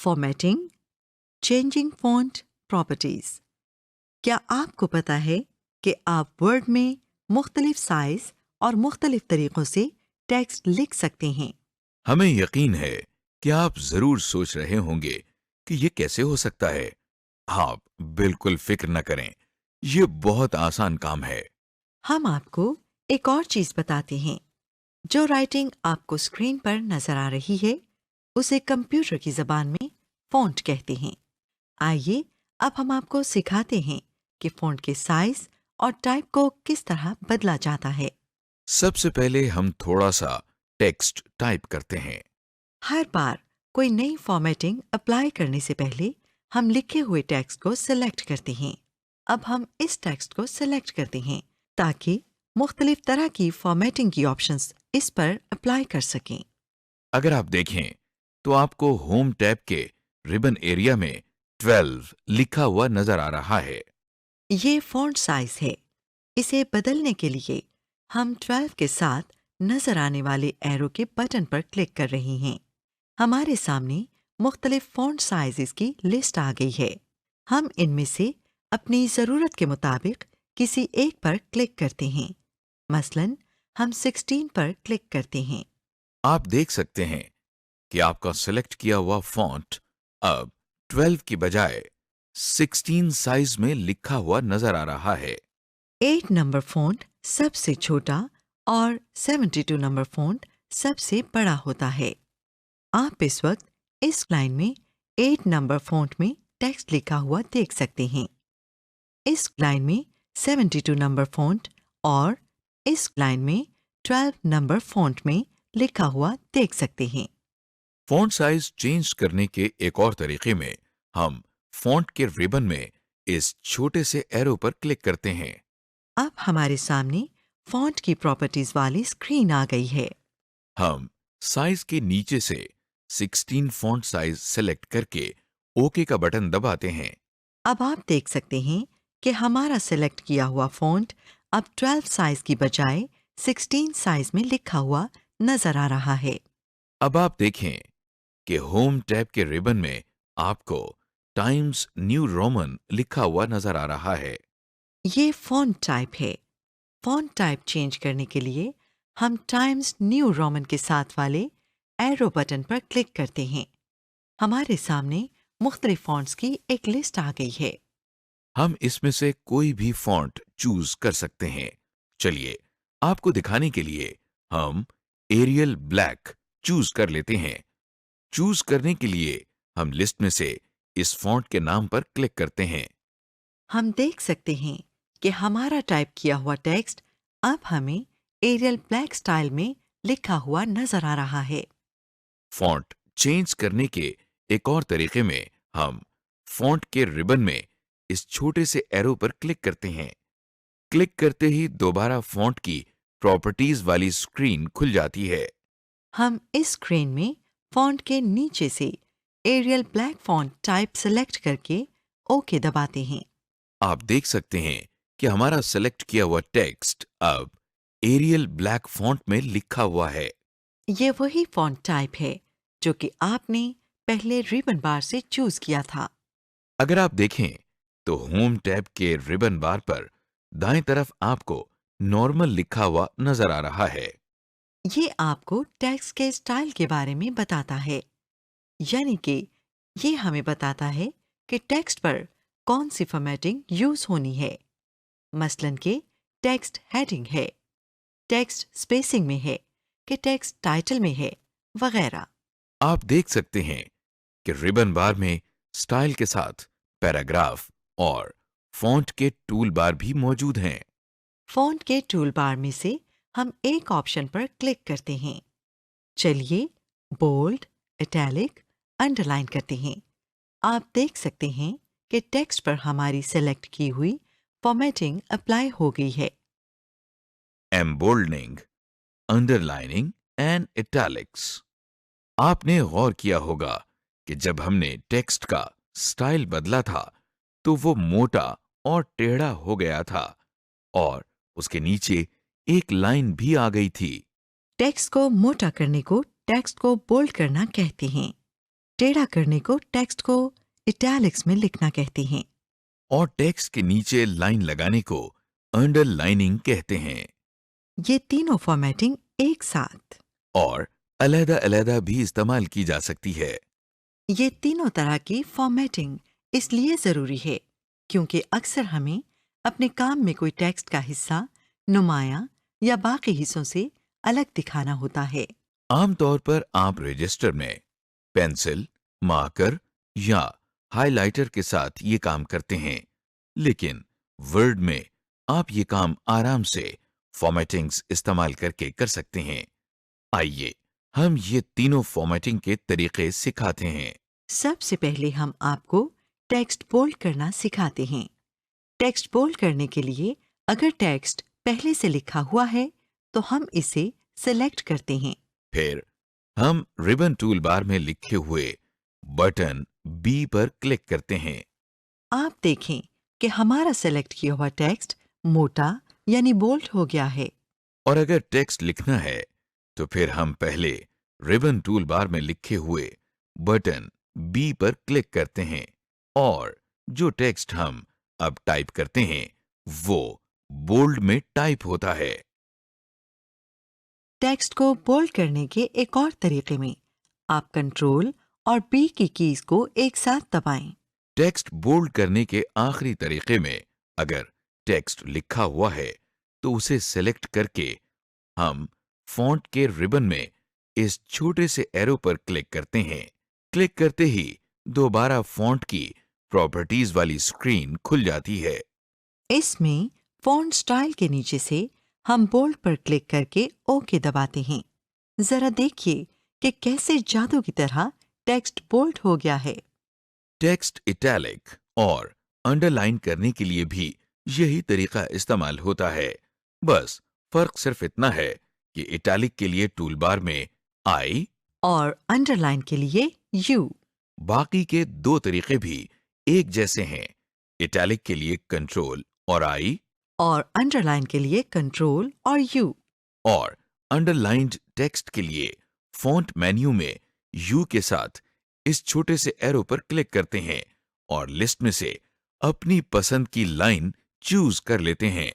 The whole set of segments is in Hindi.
Formatting, changing font properties. क्या आपको पता है कि आप वर्ड में मुख्तलिफ साइज और मुख्तलिफ तरीक़ों से टेक्स्ट लिख सकते हैं? हमें यकीन है कि आप जरूर सोच रहे होंगे कि ये कैसे हो सकता है। आप बिल्कुल फिक्र न करें, ये बहुत आसान काम है। हम आपको एक और चीज़ बताते हैं। जो राइटिंग आपको स्क्रीन पर नज़र आ रही है, उसे कंप्यूटर की ज़बान में फ़ॉन्ट कहते हैं। आइए अब हम आपको सिखाते हैं कि फ़ॉन्ट के साइज और टाइप को किस तरह बदला जाता है। सबसे पहले हम थोड़ा सा टेक्स्ट टाइप करते हैं। हर बार कोई नई फॉर्मेटिंग अप्लाई करने से पहले हम लिखे हुए टेक्स्ट को सिलेक्ट करते हैं। अब हम इस टेक्स्ट को सिलेक्ट करते हैं ताकि मुख्तलिफ तरह की फॉर्मेटिंग की ऑप्शंस इस पर अप्लाई कर सकें। अगर आप देखें तो आपको होम टैब के रिबन एरिया में 12 लिखा हुआ नजर आ रहा है। ये फॉन्ट साइज है। इसे बदलने के लिए हम 12 के साथ नजर आने वाले एरो के बटन पर क्लिक कर रहे हैं। हमारे सामने मुख्तलिफ फॉन्ट साइजेस की लिस्ट आ गई है। हम इनमें से अपनी ज़रूरत के मुताबिक किसी एक पर क्लिक करते हैं। मसलन हम 16 पर क्लिक करते हैं। आप देख सकते हैं कि आपका सिलेक्ट किया हुआ फॉन्ट अब 12 की बजाय 16 साइज में लिखा हुआ नजर आ रहा है। 8 नंबर फॉन्ट सबसे छोटा और 72 नंबर फॉन्ट सबसे बड़ा होता है। आप इस वक्त इस लाइन में 8 नंबर फॉन्ट में टेक्स्ट लिखा हुआ देख सकते हैं। इस लाइन में 72 नंबर फॉन्ट और इस लाइन में 12 नंबर फॉन्ट में लिखा हुआ देख सकते हैं। फॉन्ट साइज चेंज करने के एक और तरीके में हम फॉन्ट के रिबन में इस छोटे से एरो पर क्लिक करते हैं। अब हमारे सामने फॉन्ट की प्रॉपर्टीज वाली स्क्रीन आ गई है। हम साइज के नीचे से 16 फॉन्ट साइज सेलेक्ट करके ओके का बटन दबाते हैं। अब आप देख सकते हैं कि हमारा सेलेक्ट किया हुआ फॉन्ट अब 12 साइज की बजाय 16 साइज में लिखा हुआ नजर आ रहा है। अब आप देखें कि होम टैब के रिबन में आपको टाइम्स न्यू रोमन लिखा हुआ नजर आ रहा है। ये फॉन्ट टाइप है। फॉन्ट टाइप चेंज करने के लिए हम टाइम्स न्यू रोमन के साथ वाले एरो बटन पर क्लिक करते हैं। हमारे सामने मुख्तलिफ फॉन्ट्स की एक लिस्ट आ गई है। हम इसमें से कोई भी फॉन्ट चूज कर सकते हैं। चलिए आपको दिखाने के लिए हम एरियल ब्लैक चूज कर लेते हैं। चूज करने के लिए हम लिस्ट में से इस फॉन्ट के नाम पर क्लिक करते हैं। हम देख सकते हैं कि हमारा टाइप किया हुआ टेक्स्ट अब हमें एरियल ब्लैक स्टाइल में लिखा हुआ नजर आ रहा है। फॉन्ट चेंज करने के एक और तरीके में हम फॉन्ट के रिबन में इस छोटे से एरो पर क्लिक करते हैं। क्लिक करते ही दोबारा फॉन्ट की प्रॉपर्टीज वाली स्क्रीन खुल जाती है। हम इस स्क्रीन में फॉन्ट के नीचे से Arial black font type select करके ओके दबाते हैं। आप देख सकते हैं कि हमारा सेलेक्ट किया हुआ टेक्स्ट अब एरियल ब्लैक फॉन्ट में लिखा हुआ है। ये वही फॉन्ट टाइप है जो कि आपने पहले रिबन बार से चूज किया था। अगर आप देखें तो होम टैब के रिबन बार पर दाएं तरफ आपको नॉर्मल लिखा हुआ नजर आ रहा है। ये आपको टेक्स्ट के स्टाइल के बारे में बताता है, यानी कि ये हमें बताता है कि टेक्स्ट पर कौन सी फॉर्मेटिंग यूज होनी है। मसलन के टेक्स्ट हेडिंग है, टेक्स्ट स्पेसिंग में है, कि टेक्स्ट टाइटल में है, वगैरह। आप देख सकते हैं कि रिबन बार में स्टाइल के साथ पैराग्राफ और फॉन्ट के टूल बार भी मौजूद हैं। फॉन्ट के टूल बार में से हम एक ऑप्शन पर क्लिक करते हैं। चलिए बोल्ड, इटैलिक, अंडरलाइन करते हैं। आप देख सकते हैं कि टेक्स्ट पर हमारी सेलेक्ट की हुई फॉर्मेटिंग अप्लाई हो गई है। एम्बोल्डनिंग, अंडरलाइनिंग एंड इटैलिक्स। आपने गौर किया होगा कि जब हमने टेक्स्ट का स्टाइल बदला था तो वो मोटा और टेढ़ा हो गया था और उसके नीचे एक लाइन भी आ गई थी। टेक्स्ट को मोटा करने को टेक्स्ट को बोल्ड करना कहते हैं। टेढ़ा करने को टेक्स्ट को इटैलिक्स में लिखना कहते हैं। और टेक्स्ट के नीचे लाइन लगाने को अंडरलाइनिंग कहते हैं। ये तीनों फॉर्मेटिंग एक साथ। और अलग-अलग भी इस्तेमाल की जा सकती है। ये तीनों तरह की फॉर्मेटिंग इसलिए ज़रूरी है क्योंकि अक्सर हमें अपने काम में कोई टेक्स्ट का हिस्सा नुमाया या बाकी हिस्सों से अलग दिखाना होता है। आमतौर पर आप रजिस्टर में पेंसिल, मार्कर या हाइलाइटर के साथ ये काम करते हैं, लेकिन वर्ड में आप ये काम आराम से फॉर्मेटिंग्स इस्तेमाल करके कर सकते हैं। आइए हम ये तीनों फॉर्मेटिंग के तरीके सिखाते हैं। सबसे पहले हम आपको टेक्स्ट बोल्ड करना सिखाते हैं। टेक्स्ट बोल्ड करने के लिए अगर टेक्स्ट पहले से लिखा हुआ है तो हम इसे सेलेक्ट करते हैं। फिर हम रिबन टूल बार में लिखे हुए बटन बी पर क्लिक करते हैं। आप देखें कि हमारा सेलेक्ट किया हुआ टेक्स्ट मोटा यानी बोल्ड हो गया है। और अगर टेक्स्ट लिखना है तो फिर हम पहले रिबन टूल बार में लिखे हुए बटन बी पर क्लिक करते हैं और जो टेक्स्ट हम अब टाइप करते हैं वो बोल्ड में टाइप होता है। टेक्स्ट को बोल्ड करने के एक और तरीके में आप कंट्रोल और बी की कीज को एक साथ दबाएं। टेक्स्ट बोल्ड करने के आखिरी तरीके में अगर टेक्स्ट लिखा हुआ है तो उसे सेलेक्ट करके हम फॉन्ट के रिबन में इस छोटे से एरो पर क्लिक करते हैं। क्लिक करते ही दोबारा फॉन्ट की प्रॉपर्टीज वाली स्क्रीन खुल जाती है। इसमें फॉन्ट स्टाइल के नीचे से हम बोल्ड पर क्लिक करके ओके दबाते हैं। जरा देखिए कि कैसे जादू की तरह टेक्स्ट बोल्ड हो गया है। टेक्स्ट इटैलिक और अंडरलाइन करने के लिए भी यही तरीका इस्तेमाल होता है। बस फर्क सिर्फ इतना है कि इटैलिक के लिए टूलबार में आई और अंडरलाइन के लिए यू। बाकी के दो तरीके भी एक जैसे हैं। इटैलिक के लिए कंट्रोल और आई और अंडरलाइन के लिए कंट्रोल और यू। और अंडरलाइंड टेक्स्ट के लिए फॉन्ट मेन्यू में यू के साथ इस छोटे से एरो पर क्लिक करते हैं और लिस्ट में से अपनी पसंद की लाइन चूज कर लेते हैं।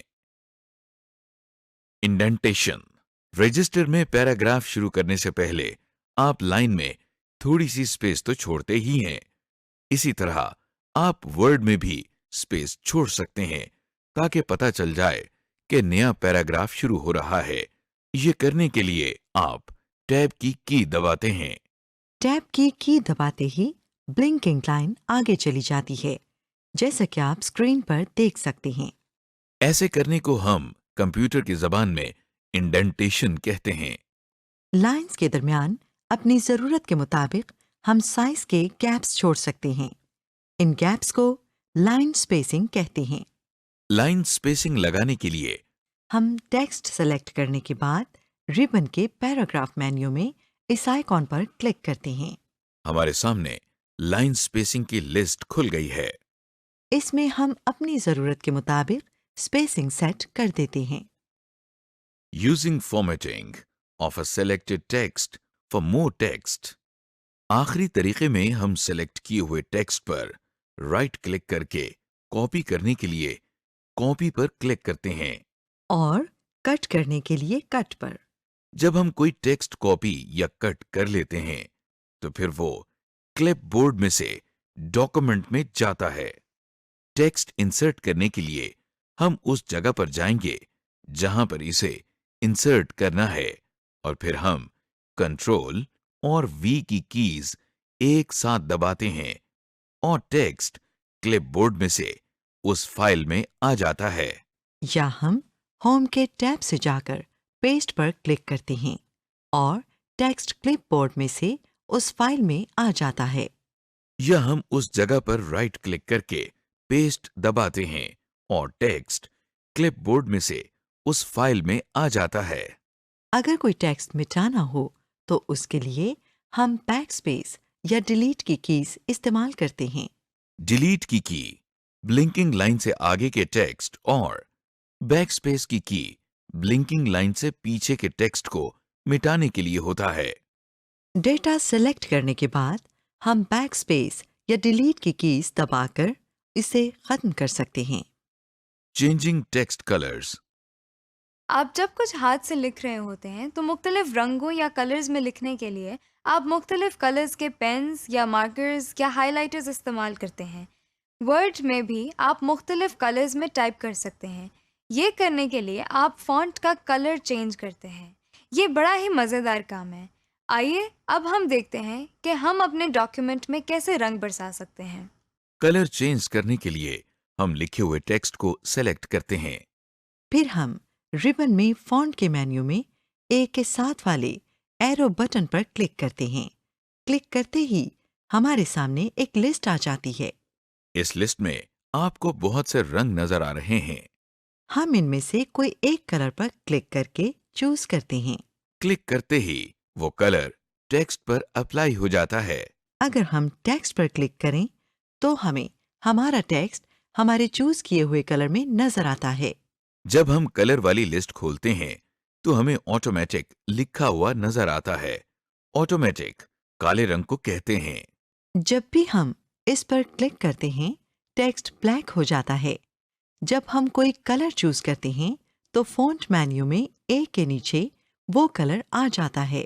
इंडेंटेशन। रजिस्टर में पैराग्राफ शुरू करने से पहले आप लाइन में थोड़ी सी स्पेस तो छोड़ते ही हैं। इसी तरह आप वर्ड में भी स्पेस छोड़ सकते हैं ताकि पता चल जाए कि नया पैराग्राफ शुरू हो रहा है। ये करने के लिए आप टैब की दबाते हैं। टैब की दबाते ही ब्लिंकिंग लाइन आगे चली जाती है, जैसा कि आप स्क्रीन पर देख सकते हैं। ऐसे करने को हम कंप्यूटर की जबान में इंडेंटेशन कहते हैं। लाइंस के दरमियान अपनी जरूरत के मुताबिक हम साइज के गैप्स छोड़ सकते हैं। इन गैप्स को लाइन स्पेसिंग कहते हैं। लाइन स्पेसिंग लगाने के लिए हम टेक्स्ट सेलेक्ट करने के बाद रिबन के पैराग्राफ मेन्यू में इस आइकॉन पर क्लिक करते हैं। हमारे सामने लाइन स्पेसिंग की लिस्ट खुल गई है। इसमें हम अपनी जरूरत के मुताबिक स्पेसिंग सेट कर देते हैं। Using formatting of a selected text for more text. आखिरी तरीके में हम सेलेक्ट किए हुए टेक्स्ट पर राइट क्लिक करके कॉपी करने के लिए कॉपी पर क्लिक करते हैं और कट करने के लिए कट पर। जब हम कोई टेक्स्ट कॉपी या कट कर लेते हैं तो फिर वो क्लिपबोर्ड में से डॉक्यूमेंट में जाता है। टेक्स्ट इंसर्ट करने के लिए हम उस जगह पर जाएंगे जहां पर इसे इंसर्ट करना है और फिर हम कंट्रोल और वी की कीज एक साथ दबाते हैं और टेक्स्ट क्लिपबोर्ड में से उस फाइल में आ जाता है। या हम होम के टैब से जाकर पेस्ट पर क्लिक करते हैं और टेक्स्ट क्लिपबोर्ड में से उस फाइल में आ जाता है। या हम उस जगह पर राइट क्लिक करके पेस्ट दबाते हैं और टेक्स्ट क्लिपबोर्ड में से उस फाइल में आ जाता है। अगर कोई टेक्स्ट मिटाना हो तो उसके लिए हम बैकस्पेस या डिलीट की कीज इस्तेमाल करते हैं। डिलीट की ब्लिंकिंग लाइन से आगे के टेक्स्ट और बैकस्पेस की ब्लिंकिंग लाइन से पीछे के टेक्स्ट को मिटाने के लिए होता है। डेटा सेलेक्ट करने के बाद हम बैक स्पेस या डिलीट की कीज दबाकर इसे खत्म कर सकते हैं। Changing text colors. आप जब कुछ हाथ से लिख रहे होते हैं तो मुख्तलिफ रंगों या कलर्स में लिखने के लिए आप मुख्तलिफ कलर्स के पेन्स या मार्कर्स या हाइलाइटर्स इस्तेमाल करते हैं। वर्ड में भी आप मुख्तलिफ कलर्स में टाइप कर सकते हैं। ये करने के लिए आप फ़ॉन्ट का कलर चेंज करते हैं। ये बड़ा ही मज़ेदार काम है। आइए अब हम देखते हैं कि हम अपने डॉक्यूमेंट में कैसे रंग बरसा सकते हैं। कलर चेंज करने के लिए हम लिखे हुए टेक्स्ट को सेलेक्ट करते हैं। फिर हम रिबन में फॉन्ट के मेन्यू में एक के साथ वाले एरो बटन पर क्लिक करते हैं। क्लिक करते ही हमारे सामने एक लिस्ट आ जाती है। इस लिस्ट में आपको बहुत से रंग नजर आ रहे हैं। हम इनमें से कोई एक कलर पर क्लिक करके चूज करते हैं। क्लिक करते ही वो कलर टेक्स्ट पर अप्लाई हो जाता है। अगर हम टेक्स्ट पर क्लिक करें तो हमें हमारा टेक्स्ट हमारे चूज किए हुए कलर में नजर आता है। जब हम कलर वाली लिस्ट खोलते हैं तो हमें ऑटोमेटिक लिखा हुआ नजर आता है। ऑटोमेटिक काले रंग को कहते हैं। जब भी हम इस पर क्लिक करते हैं टेक्स्ट ब्लैक हो जाता है। जब हम कोई कलर चूज करते हैं तो फॉन्ट मेन्यू में ए के नीचे वो कलर आ जाता है।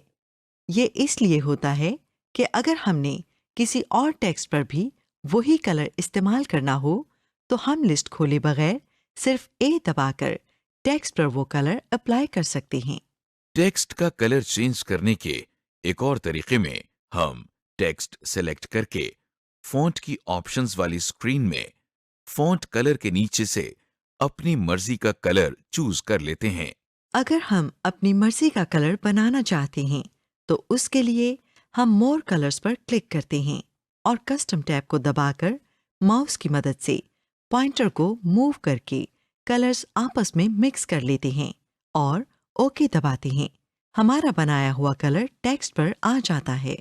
ये इसलिए होता है कि अगर हमने किसी और टेक्स्ट पर भी वही कलर इस्तेमाल करना हो तो हम लिस्ट खोले बगैर सिर्फ ए दबाकर टेक्स्ट पर वो कलर अप्लाई कर सकते हैं। टेक्स्ट का कलर चेंज करने के एक और तरीके में हम टेक्स्ट सेलेक्ट करके फॉन्ट की ऑप्शंस वाली स्क्रीन में फॉन्ट कलर के नीचे से अपनी मर्जी का कलर चूज कर लेते हैं। अगर हम अपनी मर्जी का कलर बनाना चाहते हैं तो उसके लिए हम मोर कलर्स पर क्लिक करते हैं और कस्टम टैब को दबाकर माउस की मदद से पॉइंटर को मूव करके कलर्स आपस में मिक्स कर लेते हैं और ओके दबाते हैं। हमारा बनाया हुआ कलर टेक्स्ट पर आ जाता है।